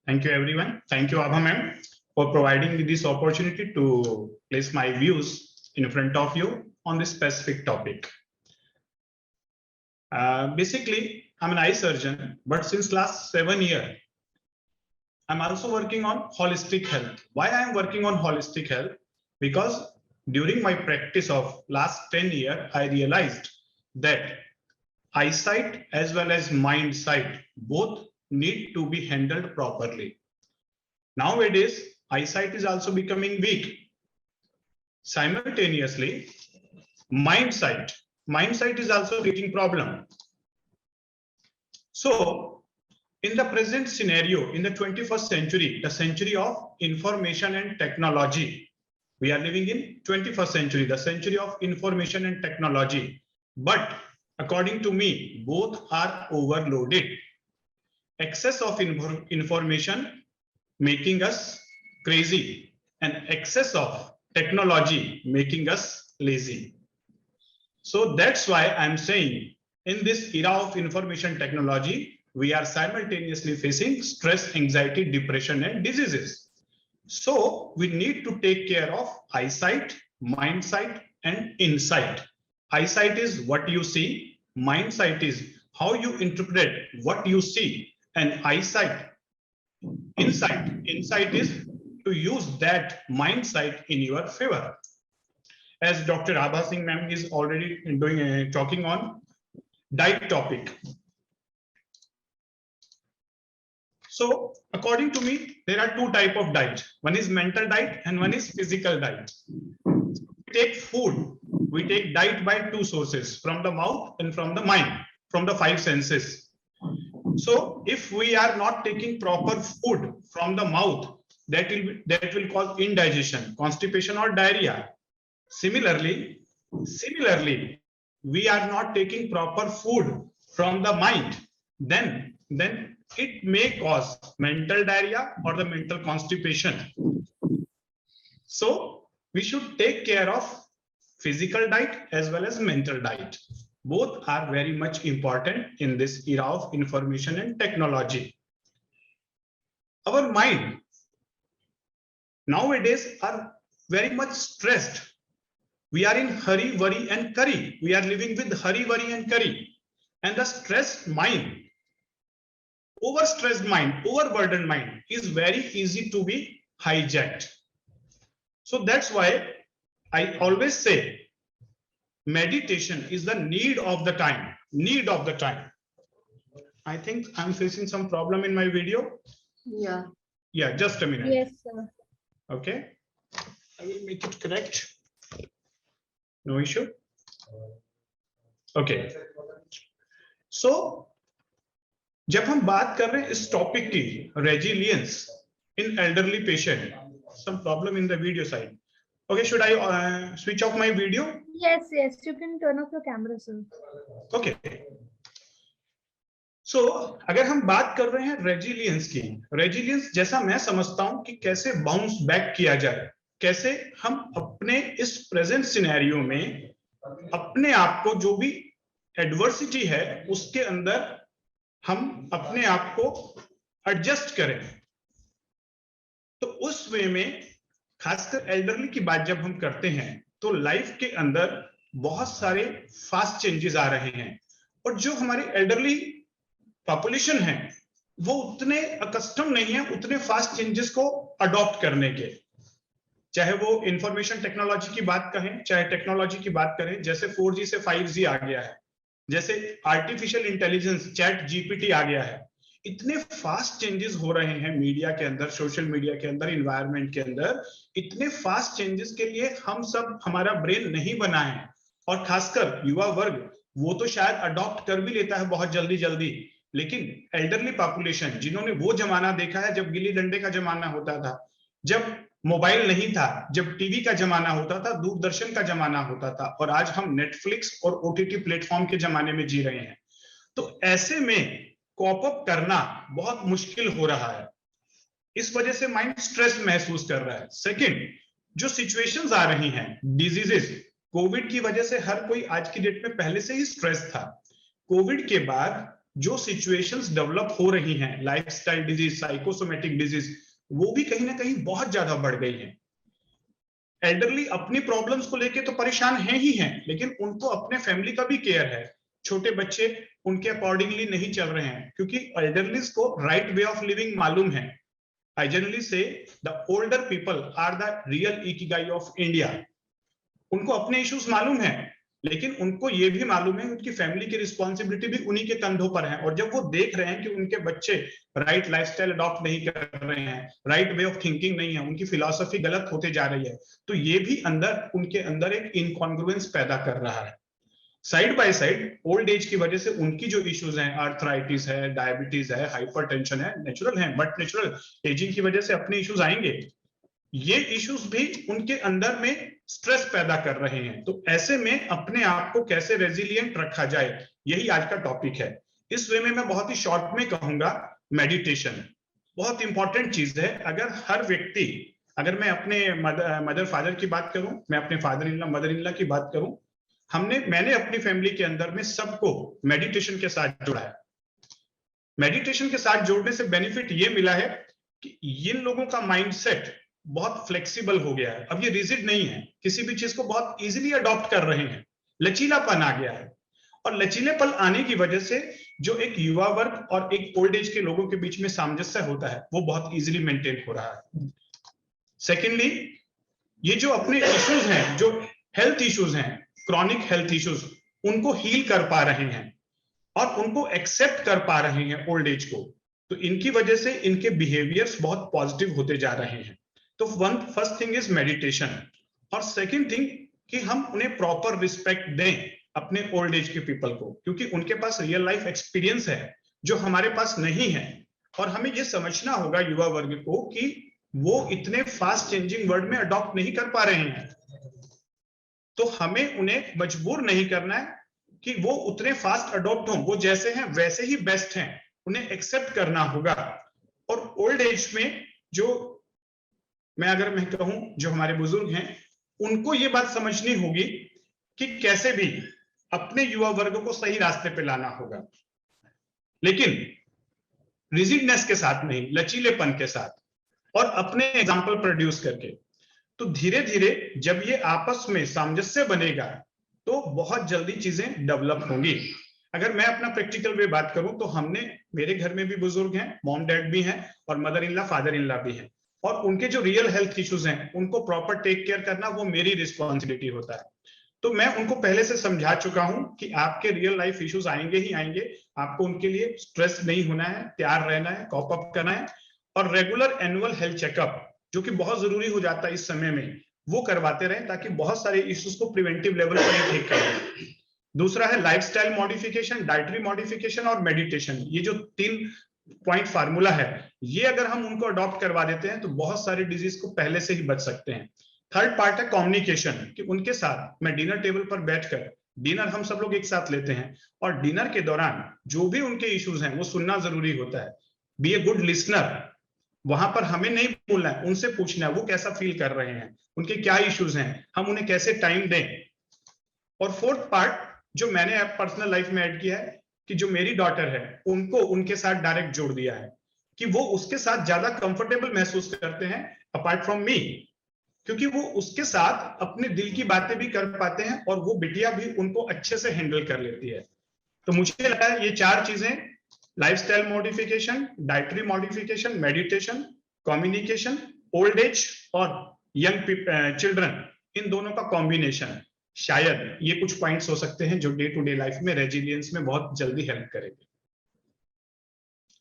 Thank you, everyone. Thank you, Abha ma'am, for providing me this opportunity to place my views in front of you on this specific topic. Basically, I'm an eye surgeon, but since last 7 years, I'm also working on holistic health. Why I am working on holistic health? Because during my practice of last 10 years, I realized that eyesight as well as mind sight both need to be handled properly. Nowadays, eyesight is also becoming weak. Simultaneously, mind sight is also getting problem. So, in the present scenario, in the 21st century, the century of information and technology, we are living in 21st century, the century of information and technology. But according to me, both are overloaded. Excess of information making us crazy, and excess of technology making us lazy. So that's why I'm saying in this era of information technology, we are simultaneously facing stress, anxiety, depression, and diseases. So we need to take care of eyesight, mind sight, and insight. Eyesight is what you see, mind sight is how you interpret what you see, and eyesight, insight is to use that mind sight in your favor. As Dr. Abha Singh ma'am is already doing talking on diet topic. So according to me, there are two types of diet. One is mental diet and one is physical diet. We take food, we take diet by two sources, from the mouth and from the mind, from the five senses. So if we are not taking proper food from the mouth, that will cause indigestion, constipation, or diarrhea. Similarly, we are not taking proper food from the mind, then it may cause mental diarrhea or the mental constipation. So we should take care of physical diet as well as mental diet. Both are very much important in this era of information and technology. Our mind nowadays are very much stressed. We are in hurry, worry, and curry. We are living with hurry, worry, and curry. And the stressed mind, overstressed mind, overburdened mind is very easy to be hijacked. So that's why I always say meditation is the need of the time. Need of the time. I think I'm facing some problem in my video. Yeah. Yeah, just a minute. Yes, sir. Okay. I will make it correct. No issue. Okay. So जब हम बात कर रहे हैं इस topic की resilience in elderly patient, some problem in the video side. Okay, should I switch off my video? Yes, you can turn off your camera, sir. Okay. So अगर हम बात कर रहे हैं रेजिलियंस की, रेजिलियंस जैसा मैं समझता हूं कि कैसे बाउंस बैक किया जाए, कैसे हम अपने इस प्रेजेंट सिनेरियो में अपने आप को जो भी एडवर्सिटी है उसके अंदर हम अपने आप को एडजस्ट करें. तो उस वे में खासकर एल्डरली की बात जब हम करते हैं तो लाइफ के अंदर बहुत सारे फास्ट चेंजेस आ रहे हैं, और जो हमारी एल्डरली पॉपुलेशन है वो उतने अकस्टम नहीं है उतने फास्ट चेंजेस को अडॉप्ट करने के. चाहे वो इंफॉर्मेशन टेक्नोलॉजी की बात कहें, चाहे टेक्नोलॉजी की बात करें, जैसे 4G से 5G आ गया है, जैसे आर्टिफिशियल इंटेलिजेंस चैट जीपीटी आ गया है. इतने फास्ट चेंजेस हो रहे हैं मीडिया के अंदर, सोशल मीडिया के अंदर, इन्वायरमेंट के अंदर. इतने फास्ट चेंजेस के लिए हम सब, हमारा ब्रेन नहीं बना है, और खासकर युवा वर्ग वो तो शायद अडॉप्ट कर भी लेता है बहुत जल्दी, लेकिन एल्डरली पॉपुलेशन जिन्होंने वो जमाना देखा है जब गिल्ली डंडे का जमाना होता था, जब मोबाइल नहीं था, जब टीवी का जमाना होता था, दूरदर्शन का जमाना होता था, और आज हम नेटफ्लिक्स और ओटीटी प्लेटफॉर्म के जमाने में जी रहे हैं. तो ऐसे में कॉप अप करना बहुत मुश्किल हो रहा है. इस वजह से माइंड स्ट्रेस महसूस कर रहा है. सेकंड, जो सिचुएशंस आ रही हैं, डिजीजेस, कोविड की वजह से हर कोई आज की डेट में पहले से ही स्ट्रेस था. कोविड के बाद जो सिचुएशंस डेवलप हो रही हैं, लाइफस्टाइल डिजीज, साइकोसोमेटिक डिजीज, वो भी कहीं ना कहीं बहुत ज्यादा बढ़ गई हैं। एल्डरली अपनी प्रॉब्लम्स को लेके तो परेशान हैं ही हैं, लेकिन उनको अपने फैमिली का भी केयर है। छोटे बच्चे उनके अकॉर्डिंगली नहीं चल रहे हैं, क्योंकि एल्डरलीज को राइट वे ऑफ लिविंग मालूम है। I generally say the older people are the real ikigai of India. उनको अपने इश्यूज मालूम है, लेकिन उनको ये भी मालूम है उनकी फैमिली की रिस्पॉन्सिबिलिटी भी उन्हीं के कंधों पर है। और जब वो देख रहे हैं कि उनके बच्चे राइट लाइफस्टाइल अडॉप्ट नहीं कर रहे हैं, राइट वे ऑफ थिंकिंग नहीं है, उनकी फिलॉसफी गलत होते जा रही है, तो ये भी अंदर उनके अंदर एक इनकॉन्ग्रुएंस पैदा कर रहा है। Side by side old age की वजह से उनकी जो इश्यूज हैं, आर्थराइटिस है, डायबिटीज है, हाइपरटेंशन है, नेचुरल है, बट नेचुरल एजिंग की वजह से अपने इश्यूज आएंगे। ये इश्यूज भी उनके अंदर में स्ट्रेस पैदा कर रहे हैं। तो ऐसे में अपने आप को कैसे रेजिलिएंट रखा जाए, यही आज का टॉपिक है। इस वे में मैं बहुत ही शॉर्ट में कहूंगा, मेडिटेशन बहुत इंपॉर्टेंट चीज है। अगर हर व्यक्ति, अगर मैं अपने मदर फादर की बात करूं, मैं अपने father in law mother in law की बात करूं, मैंने अपनी फैमिली के अंदर में सबको मेडिटेशन के साथ जोड़ा है। मेडिटेशन के साथ जोड़ने से बेनिफिट ये मिला है कि इन लोगों का माइंडसेट बहुत फ्लेक्सिबल हो गया है। अब ये रिजिड नहीं है, किसी भी चीज को बहुत इजीली अडॉप्ट कर रहे हैं, लचीलापन आ गया है। और लचीलेपन आने की वजह से जो एक युवा वर्ग और एक ओल्ड एज के लोगों के बीच में सामंजस्य होता है, वो बहुत इजीली मेंटेन हो रहा है। सेकेंडली, ये जो अपने इश्यूज हैं, जो हेल्थ इश्यूज हैं, क्रॉनिक हेल्थ इश्यूज, उनको हील कर पा रहे हैं और उनको एक्सेप्ट कर पा रहे हैं ओल्ड एज को। तो इनकी वजह से इनके बिहेवियर्स बहुत पॉजिटिव होते जा रहे हैं। तो फर्स्ट थिंग इज मेडिटेशन, और सेकंड थिंग कि हम उन्हें प्रॉपर रिस्पेक्ट दें अपने ओल्ड एज के पीपल को, क्योंकि उनके पास रियल लाइफ एक्सपीरियंस है जो हमारे पास नहीं है। और हमें यह समझना होगा युवा वर्ग को कि वो इतने फास्ट चेंजिंग वर्ल्ड में अडॉप्ट नहीं कर पा रहे हैं, तो हमें उन्हें मजबूर नहीं करना है कि वो उतने फास्ट अडॉप्ट हों। वो जैसे हैं वैसे ही बेस्ट हैं, उन्हें एक्सेप्ट करना होगा। और ओल्ड एज में जो मैं कहूं, जो हमारे बुजुर्ग हैं, उनको ये बात समझनी होगी कि कैसे भी अपने युवा वर्ग को सही रास्ते पे लाना होगा, लेकिन रिजिडनेस के साथ नहीं, लचीलेपन के साथ, और अपने एग्जाम्पल प्रोड्यूस करके। तो धीरे धीरे जब ये आपस में सामंजस्य बनेगा तो बहुत जल्दी चीजें डेवलप होंगी। अगर मैं अपना प्रैक्टिकल वे बात करूं तो मेरे घर में भी बुजुर्ग हैं, मॉम डैड भी हैं, और mother in law father in law भी हैं, और उनके जो रियल हेल्थ इश्यूज हैं उनको प्रॉपर टेक केयर करना वो मेरी रिस्पॉन्सिबिलिटी होता है। तो मैं उनको पहले से समझा चुका हूं कि आपके रियल लाइफ इश्यूज आएंगे ही आएंगे, आपको उनके लिए स्ट्रेस नहीं होना है, तैयार रहना है, कॉप अप करना है, और रेगुलर एनुअल हेल्थ चेकअप जो कि बहुत जरूरी हो जाता है इस समय में, वो करवाते रहें ताकि बहुत सारे इश्यूज को प्रिवेंटिव लेवल पर ही ठीक करें। दूसरा है लाइफस्टाइल मॉडिफिकेशन, डाइटरी मॉडिफिकेशन और मेडिटेशन। ये जो 3 पॉइंट फार्मूला है, ये अगर हम उनको अडॉप्ट करवा देते हैं तो बहुत सारे डिजीज को पहले से ही बच सकते हैं। थर्ड पार्ट है कम्युनिकेशन, कि उनके साथ मैं डिनर टेबल पर बैठकर, डिनर हम सब लोग एक साथ लेते हैं, और डिनर के दौरान जो भी उनके इश्यूज हैं वो सुनना जरूरी होता है। बी ए गुड लिसनर, वहां पर हमें नहीं बोलना है, उनसे पूछना है वो कैसा फील कर रहे हैं, उनके क्या इश्यूज हैं, हम उन्हें कैसे टाइम दें। और फोर्थ पार्ट जो मैंने पर्सनल लाइफ में ऐड किया है, कि जो मेरी डॉटर है उनको उनके साथ डायरेक्ट जोड़ दिया है, कि वो उसके साथ ज्यादा कंफर्टेबल महसूस करते हैं अपार्ट फ्रॉम मी, क्योंकि वो उसके साथ अपने दिल की बातें भी कर पाते हैं और वो बिटिया भी उनको अच्छे से हैंडल कर लेती है। तो मुझे लगता है ये 4 चीजें, lifestyle modification, dietary modification, meditation, communication, old age और यंग चिल्ड्रन, इन दोनों का कॉम्बिनेशन, शायद ये कुछ पॉइंट्स हो सकते हैं जो डे टू डे लाइफ में रेजिलियंस में बहुत जल्दी हेल्प करेंगे।